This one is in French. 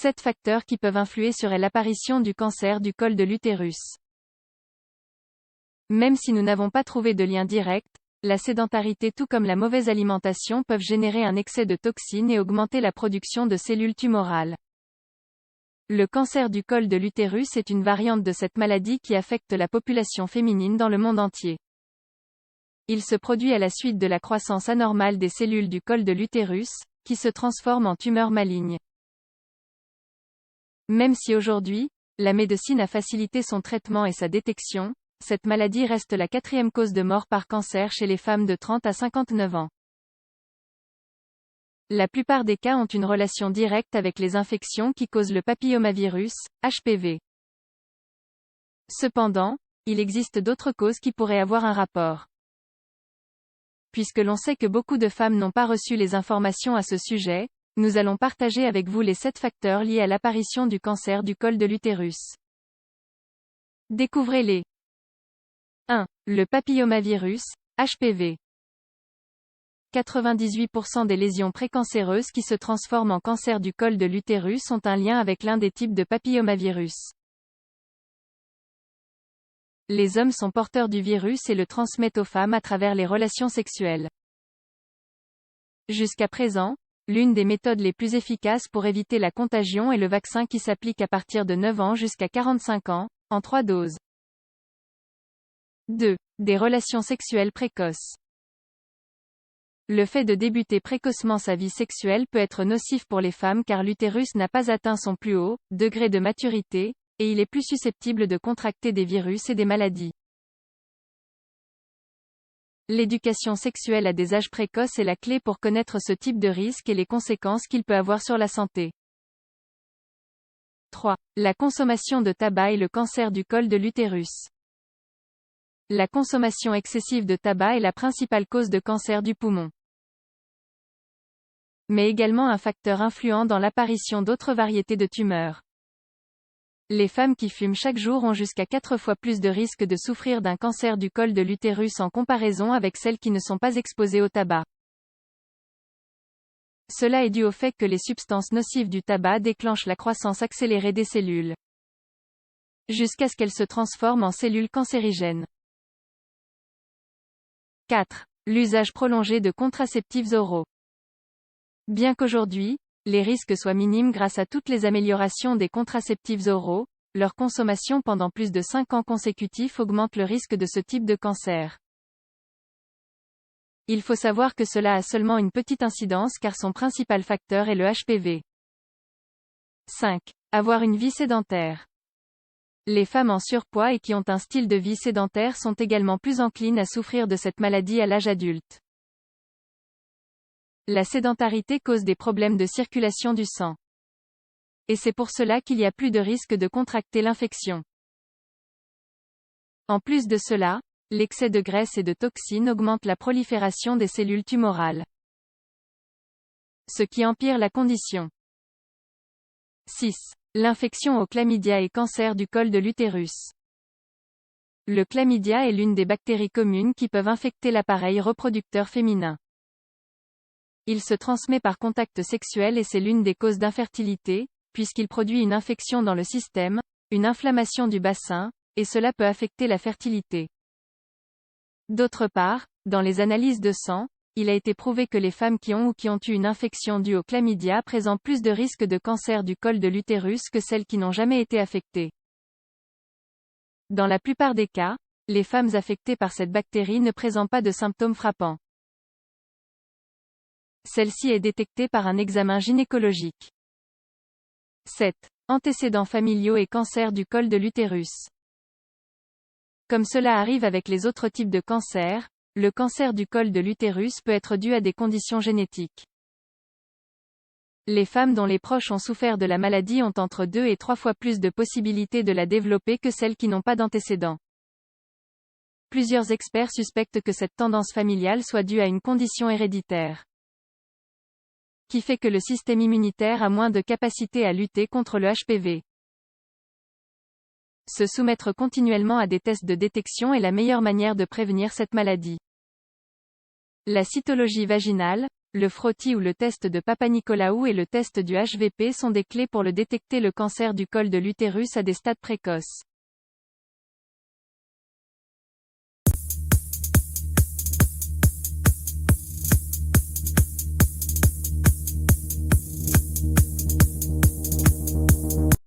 7 facteurs qui peuvent influer sur l'apparition du cancer du col de l'utérus. Même si nous n'avons pas trouvé de lien direct, la sédentarité tout comme la mauvaise alimentation peuvent générer un excès de toxines et augmenter la production de cellules tumorales. Le cancer du col de l'utérus est une variante de cette maladie qui affecte la population féminine dans le monde entier. Il se produit à la suite de la croissance anormale des cellules du col de l'utérus, qui se transforment en tumeurs malignes. Même si aujourd'hui, la médecine a facilité son traitement et sa détection, cette maladie reste la 4e cause de mort par cancer chez les femmes de 30 à 59 ans. La plupart des cas ont une relation directe avec les infections qui causent le papillomavirus, HPV. Cependant, il existe d'autres causes qui pourraient avoir un rapport. Puisque l'on sait que beaucoup de femmes n'ont pas reçu les informations à ce sujet, nous allons partager avec vous les 7 facteurs liés à l'apparition du cancer du col de l'utérus. Découvrez-les. 1. Le papillomavirus, HPV. 98% des lésions précancéreuses qui se transforment en cancer du col de l'utérus ont un lien avec l'un des types de papillomavirus. Les hommes sont porteurs du virus et le transmettent aux femmes à travers les relations sexuelles. Jusqu'à présent, l'une des méthodes les plus efficaces pour éviter la contagion est le vaccin qui s'applique à partir de 9 ans jusqu'à 45 ans, en 3 doses. 2. Des relations sexuelles précoces. Le fait de débuter précocement sa vie sexuelle peut être nocif pour les femmes car l'utérus n'a pas atteint son plus haut degré de maturité, et il est plus susceptible de contracter des virus et des maladies. L'éducation sexuelle à des âges précoces est la clé pour connaître ce type de risque et les conséquences qu'il peut avoir sur la santé. 3. La consommation de tabac et le cancer du col de l'utérus. La consommation excessive de tabac est la principale cause de cancer du poumon. Mais également un facteur influent dans l'apparition d'autres variétés de tumeurs. Les femmes qui fument chaque jour ont jusqu'à 4 fois plus de risques de souffrir d'un cancer du col de l'utérus en comparaison avec celles qui ne sont pas exposées au tabac. Cela est dû au fait que les substances nocives du tabac déclenchent la croissance accélérée des cellules, jusqu'à ce qu'elles se transforment en cellules cancérigènes. 4. L'usage prolongé de contraceptifs oraux. Bien qu'aujourd'hui, les risques soient minimes grâce à toutes les améliorations des contraceptifs oraux, leur consommation pendant plus de 5 ans consécutifs augmente le risque de ce type de cancer. Il faut savoir que cela a seulement une petite incidence car son principal facteur est le HPV. 5. Avoir une vie sédentaire. Les femmes en surpoids et qui ont un style de vie sédentaire sont également plus enclines à souffrir de cette maladie à l'âge adulte. La sédentarité cause des problèmes de circulation du sang. Et c'est pour cela qu'il y a plus de risque de contracter l'infection. En plus de cela, l'excès de graisse et de toxines augmente la prolifération des cellules tumorales, ce qui empire la condition. 6. L'infection au chlamydia et cancer du col de l'utérus. Le chlamydia est l'une des bactéries communes qui peuvent infecter l'appareil reproducteur féminin. Il se transmet par contact sexuel et c'est l'une des causes d'infertilité, puisqu'il produit une infection dans le système, une inflammation du bassin, et cela peut affecter la fertilité. D'autre part, dans les analyses de sang, il a été prouvé que les femmes qui ont eu une infection due au chlamydia présentent plus de risques de cancer du col de l'utérus que celles qui n'ont jamais été affectées. Dans la plupart des cas, les femmes affectées par cette bactérie ne présentent pas de symptômes frappants. Celle-ci est détectée par un examen gynécologique. 7. Antécédents familiaux et cancer du col de l'utérus. Comme cela arrive avec les autres types de cancers, le cancer du col de l'utérus peut être dû à des conditions génétiques. Les femmes dont les proches ont souffert de la maladie ont entre 2 et 3 fois plus de possibilités de la développer que celles qui n'ont pas d'antécédents. Plusieurs experts suspectent que cette tendance familiale soit due à une condition héréditaire, qui fait que le système immunitaire a moins de capacité à lutter contre le HPV. Se soumettre continuellement à des tests de détection est la meilleure manière de prévenir cette maladie. La cytologie vaginale, Le frottis ou le test de Papanicolaou et le test du HVP sont des clés pour le détecter le cancer du col de l'utérus à des stades précoces.